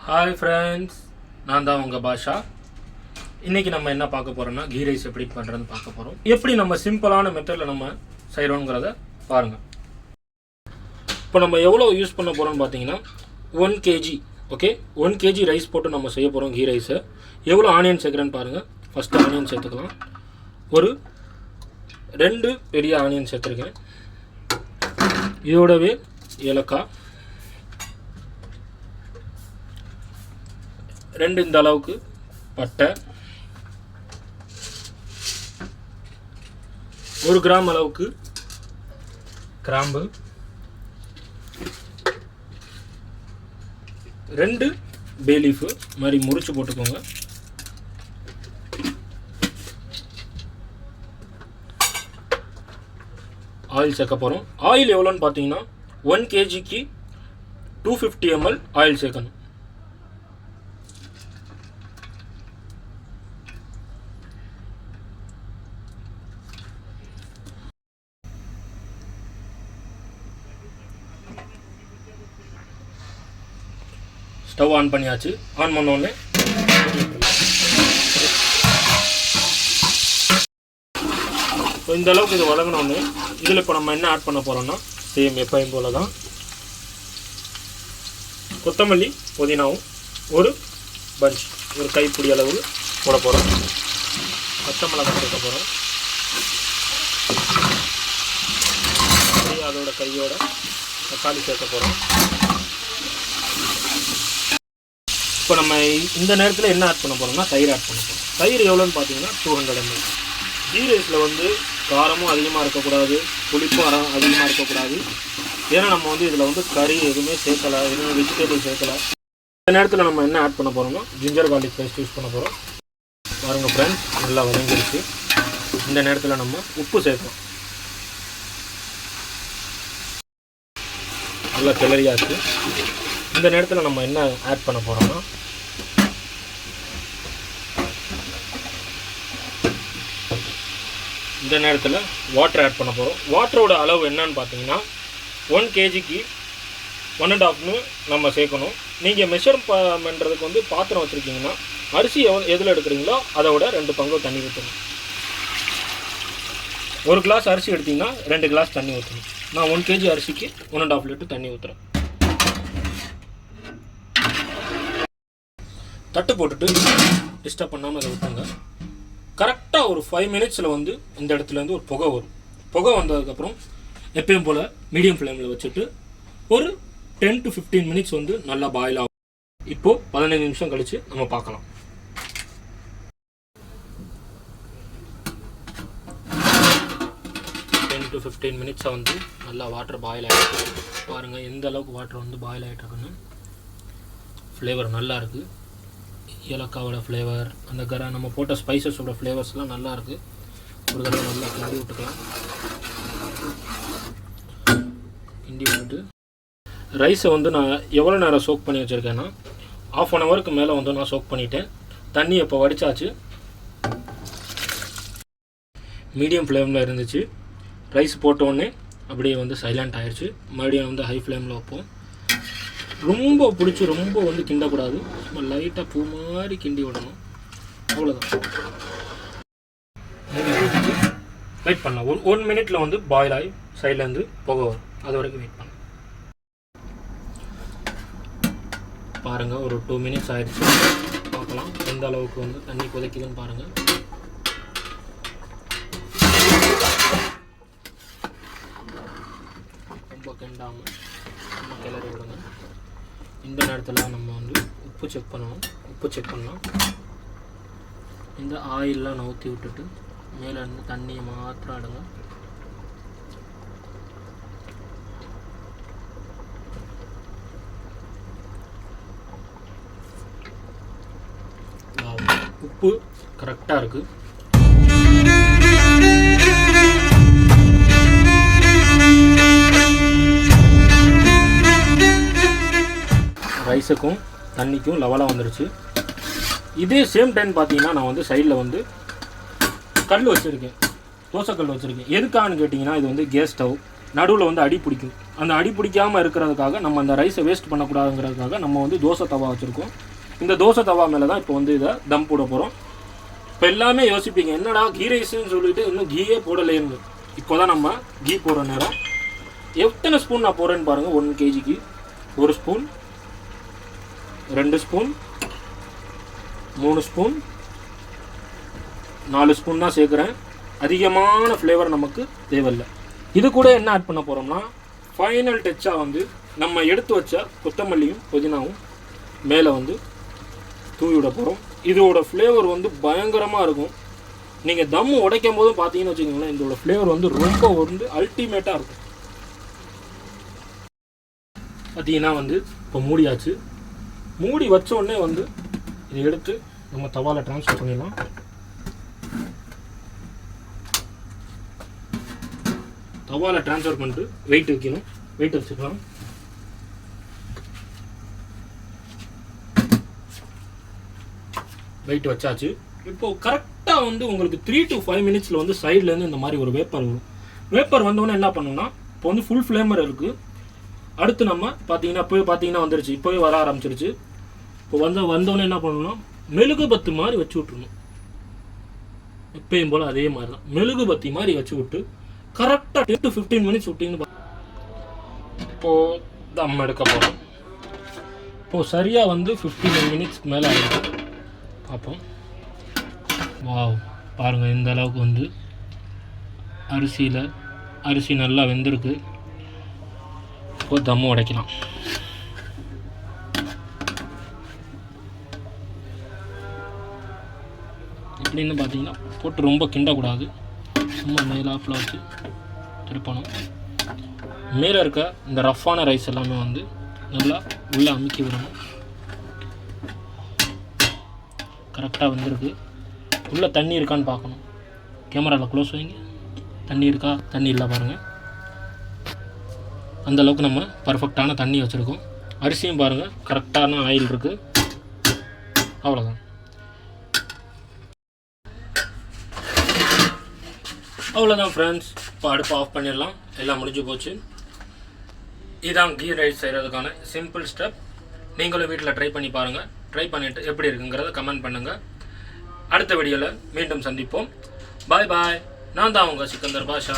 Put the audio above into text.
Hi friends, நான் தான் உங்கள் பாஷா. இன்றைக்கி நம்ம என்ன பார்க்க போகிறோம்னா கீ ரைஸ் எப்படி பண்ணுறதுன்னு பார்க்க போகிறோம். எப்படி நம்ம சிம்பிளான மெத்தடில் நம்ம செய்கிறோங்கிறத பாருங்கள். இப்போ நம்ம எவ்வளோ யூஸ் பண்ண போகிறோம்னு பார்த்தீங்கன்னா 1 kg. ஓகே, 1 kg ரைஸ் போட்டு நம்ம செய்ய போகிறோம் கீ ரைஸை. எவ்வளோ ஆனியன் சேர்க்குறேன்னு பாருங்கள். ஃபஸ்ட்டு ஆனியன் சேர்த்துக்கலாம். ஒரு 2 பெரிய ஆனியன் சேர்த்துருக்கேன். இதோடவே ஏலக்காய் 2 இந்த அளவுக்கு பட்டை, 1 கிராம் அளவுக்கு கிராம்பு, 2 பே லீஃபு மாதிரி முறிச்சு போட்டுக்கோங்க. ஆயில் சேர்க்க போகிறோம். ஆயில் எவ்வளோன்னு பார்த்தீங்கன்னா 1 kgக்கு 250 ml ஆயில் சேர்க்கணும். ஸ்டவ் ஆன் பண்ணியாச்சு. ஆன் பண்ணோடனே ஸோ இந்த அளவுக்கு இது வதங்கினோடனே இதில் இப்போ நம்ம என்ன ஆட் பண்ண போகிறோம்னா சேம் எப்பயும் போல தான் கொத்தமல்லி புதினாவும் ஒரு பஞ்ச், ஒரு கைப்பிடி அளவு போட போகிறோம். பச்சை மிளகாய் சேர்க்க போகிறோம். அதோட கையோட தக்காளி சேர்க்க போகிறோம். இப்போ நம்ம இந்த நேரத்தில் என்ன ஆட் பண்ண போகிறோம்னா தயிர் ஆட் பண்ண போகிறோம். தயிர் எவ்வளோன்னு பார்த்தீங்கன்னா 200 ml. கீ ரைஸில் வந்து காரமும் அதிகமாக இருக்கக்கூடாது, புளிப்பும் அதிகமாக இருக்கக்கூடாது. ஏன்னா நம்ம வந்து இதில் வந்து கறி எதுவுமே சேர்க்கலை, எதுவுமே வெஜிடபிள் சேர்க்கலை. இந்த நேரத்தில் நம்ம என்ன ஆட் பண்ண போகிறோம்னா ஜிஞ்சர் கார்லிக் பேஸ்ட் யூஸ் பண்ண போகிறோம். பாருங்கள் ஃப்ரெண்ட்ஸ், நல்லா வதங்கிடுச்சு. இந்த நேரத்தில் நம்ம உப்பு சேர்க்கணும். நல்லா கிளறியாச்சு. இந்த நேரத்தில் நம்ம என்ன ஆட் பண்ண போகிறோம்னா இந்த நேரத்தில் வாட்டர் ஆட் பண்ண போகிறோம். வாட்டரோட அளவு என்னன்னு பார்த்தீங்கன்னா 1 kgக்கு 1.5 நம்ம சேர்க்கணும். நீங்கள் மெஷர் பண்ணுறதுக்கு வந்து பாத்திரம் வச்சுருக்கீங்கன்னா அரிசி எதில் எடுக்கிறீங்களோ அதை விட 2 பங்கு தண்ணி ஊற்றணும். 1 கிளாஸ் அரிசி எடுத்திங்கன்னா 2 கிளாஸ் தண்ணி ஊற்றணும். நான் 1 kg அரிசிக்கு 1.5 லிட்டர் தண்ணி ஊற்றுறேன். தட்டு போட்டுட்டு டிஸ்டர்ப் பண்ணாமல் அதை ஊற்றுங்க. கரெக்டாக ஒரு 5 மினிட்ஸில் வந்து இந்த இடத்துலேருந்து ஒரு புகை வரும். புகை வந்ததுக்கப்புறம் எப்பயும் போல் மீடியம் ஃப்ளேமில் வச்சுட்டு ஒரு 10 to 15 மினிட்ஸ் வந்து நல்லா பாயில் ஆகும். இப்போது 15 நிமிஷம் கழித்து நம்ம பார்க்கலாம். to 15 மினிட்ஸை வந்து நல்லா வாட்டர் பாயில் ஆகிட்டு பாருங்கள் எந்த அளவுக்கு வாட்டர் வந்து பாயில் ஆகிட்டுருக்குன்னு. ஃப்ளேவர் நல்லா இருக்குது. ஏலக்காவோட ஃப்ளேவர், அந்த நம்ம போட்ட ஸ்பைசஸோட ஃப்ளேவர்ஸ்லாம் நல்லா இருக்குது. ஒரு தடவை நல்லா கிண்டி விட்டுக்கலாம். கிண்டி விட்டுட்டு ரைஸை வந்து நான் எவ்வளோ நேரம் சோக் பண்ணி வச்சுருக்கேன்னா 1/2 ஹவருக்கு மேலே வந்து நான் சோக் பண்ணிட்டேன். தண்ணி இப்போ வடித்தாச்சு. மீடியம் ஃப்ளேமில் இருந்துச்சு. ரைஸ் போட்டோடனே அப்படியே வந்து சைலண்ட் ஆகிடுச்சு. மறுபடியும் வந்து ஹை ஃப்ளேமில் வைப்போம். ரொம்ப பிடிச்சி ரொம்ப வந்து கிண்டக்கூடாது. நம்ம லைட்டாக பூ மாதிரி கிண்டி விடணும். அவ்வளோதான். வெயிட் பண்ணலாம். 1 மினிட்ல வந்து பாயில் ஆகி சைட்லேருந்து புகை வரும். அது வரைக்கும் வெயிட் பண்ணலாம். பாருங்கள், ஒரு 2 மினிட்ஸ் ஆயிடுச்சு. பார்க்கலாம் எந்த அளவுக்கு வந்து தண்ணி கொதிக்குதுன்னு பாருங்கள். ரொம்ப கிண்டாமல் நம்ம கிளறி விடுங்க. இந்த நேரத்தில் நம்ம வந்து உப்பு செக் பண்ணணும். உப்பு செக் பண்ணலாம். இந்த ஆயிலெலாம் நவுத்தி விட்டுட்டு மேலே இருந்து தண்ணியை மாத்திரம் அடுங்க. உப்பு கரெக்டாக இருக்குது. ரைஸுக்கும் தண்ணிக்கும் லெவலாக வந்துருச்சு. இதே சேம் டைம் பார்த்தீங்கன்னா நான் வந்து சைடில் வந்து கல் வச்சுருக்கேன், தோசைக்கல் வச்சுருக்கேன். எதுக்கான்னு கேட்டிங்கன்னா இது வந்து கேஸ் ஸ்டவ். நடுவில் வந்து அடி பிடிக்கும். அந்த அடி பிடிக்காமல் இருக்கிறதுக்காக நம்ம அந்த ரைஸை வேஸ்ட் பண்ணக்கூடாதுங்கிறதுக்காக நம்ம வந்து தோசை தவா வச்சுருக்கோம். இந்த தோசை தவா மேலே தான் இப்போ வந்து இதை தம் போட போகிறோம். இப்போ எல்லாமே யோசிப்பீங்க, என்னடா கீ ரைஸுன்னு சொல்லிட்டு இன்னும் கீயே போடலேன்னு. இப்போ தான் நம்ம கீ போடுற நேரம். எத்தனை ஸ்பூன் நான் போடுறேன்னு பாருங்கள். 1 kgக்கு 1 ஸ்பூன், 2 ஸ்பூன், 3 ஸ்பூன், 4 ஸ்பூன் தான் சேர்க்குறேன். அதிகமான ஃப்ளேவர் நமக்கு தேவையில்லை. இது கூட என்ன ஆட் பண்ண போகிறோம்னா, ஃபைனல் டச்சாக வந்து நம்ம எடுத்து வச்ச கொத்தமல்லியும் புதினாவும் மேலே வந்து தூவி விட போகிறோம். இதோட ஃப்ளேவர் வந்து பயங்கரமாக இருக்கும். நீங்கள் தம் உடைக்கும் போதும் பார்த்தீங்கன்னு வச்சுக்கோங்களேன், இதோட ஃப்ளேவர் வந்து ரொம்ப வந்து அல்டிமேட்டாக இருக்கும். பார்த்தீங்கன்னா வந்து இப்போ மூடியாச்சு. மூடி வச்ச உடனே வந்து இதை எடுத்து நம்ம தவாவில் ட்ரான்ஸ்ஃபர் பண்ணிடலாம். தவாவில் ட்ரான்ஸ்ஃபர் பண்ணிட்டு வெயிட் வைக்கணும். வெயிட் வச்சுக்கலாம். வெயிட் வச்சாச்சு. இப்போது கரெக்டாக வந்து உங்களுக்கு 3 to 5 மினிட்ஸில் வந்து சைட்லேருந்து இந்த மாதிரி ஒரு வேப்பர் வரும். வேப்பர் வந்தோடனே என்ன பண்ணணும்னா, இப்போ வந்து ஃபுல் ஃப்ளேமர் இருக்குது. அடுத்து நம்ம பார்த்தீங்கன்னா வந்துருச்சு. இப்போவே வர ஆரம்பிச்சிருச்சு. இப்போ வந்தோடனே என்ன பண்ணணும்னா, மெழுகுபத்தி மாதிரி வச்சு விட்ருணும். எப்பயும் போல் அதே மாதிரி தான் மெழுகுபத்தி மாதிரி வச்சு விட்டு கரெக்டாக 10 to 15 மினிட்ஸ் விட்டிங்கன்னு இப்போது தம் எடுக்க போகிறோம். இப்போது சரியாக வந்து 15 மினிட்ஸ்க்கு மேலே ஆகிடும். பார்ப்போம். வாவ், பாருங்கள் இந்த அளவுக்கு வந்து அரிசி நல்லா வெந்திருக்கு. இப்போ தம்மு உடைக்கலாம். எப்படின்னு பார்த்தீங்கன்னா, போட்டு ரொம்ப கிண்டக்கூடாது. சும்மா மேலாப்பில் வச்சு திருப்பணும். மேலே இருக்க இந்த ரஃப்பான ரைஸ் எல்லாமே வந்து நல்லா உள்ளே அமுக்கி விடணும். கரெக்டாக வந்திருக்கு. உள்ளே தண்ணி இருக்கான்னு பார்க்கணும். கேமராவில் க்ளோஸ் வைங்க. தண்ணி இருக்கா? தண்ணி இல்லை பாருங்கள். அந்தளவுக்கு நம்ம பர்ஃபெக்டான தண்ணி வச்சுருக்கோம். அரிசியும் பாருங்கள், கரெக்டான ஆயில் இருக்குது. அவ்வளோதான். அவ்வளோதான் ஃப்ரெண்ட்ஸ். இப்போ அடுப்பு ஆஃப் பண்ணிடலாம். எல்லாம் முடிஞ்சு போச்சு. இதுதான் கீ ரைஸ் செய்கிறதுக்கான சிம்பிள் ஸ்டெப். நீங்களும் வீட்டில் ட்ரை பண்ணி பாருங்கள். ட்ரை பண்ணிவிட்டு எப்படி இருக்குங்கிறத கமெண்ட் பண்ணுங்கள். அடுத்த வீடியோவில் மீண்டும் சந்திப்போம். பாய் பாய். நான் தான் உங்கள் சிக்கந்தர் பாஷா.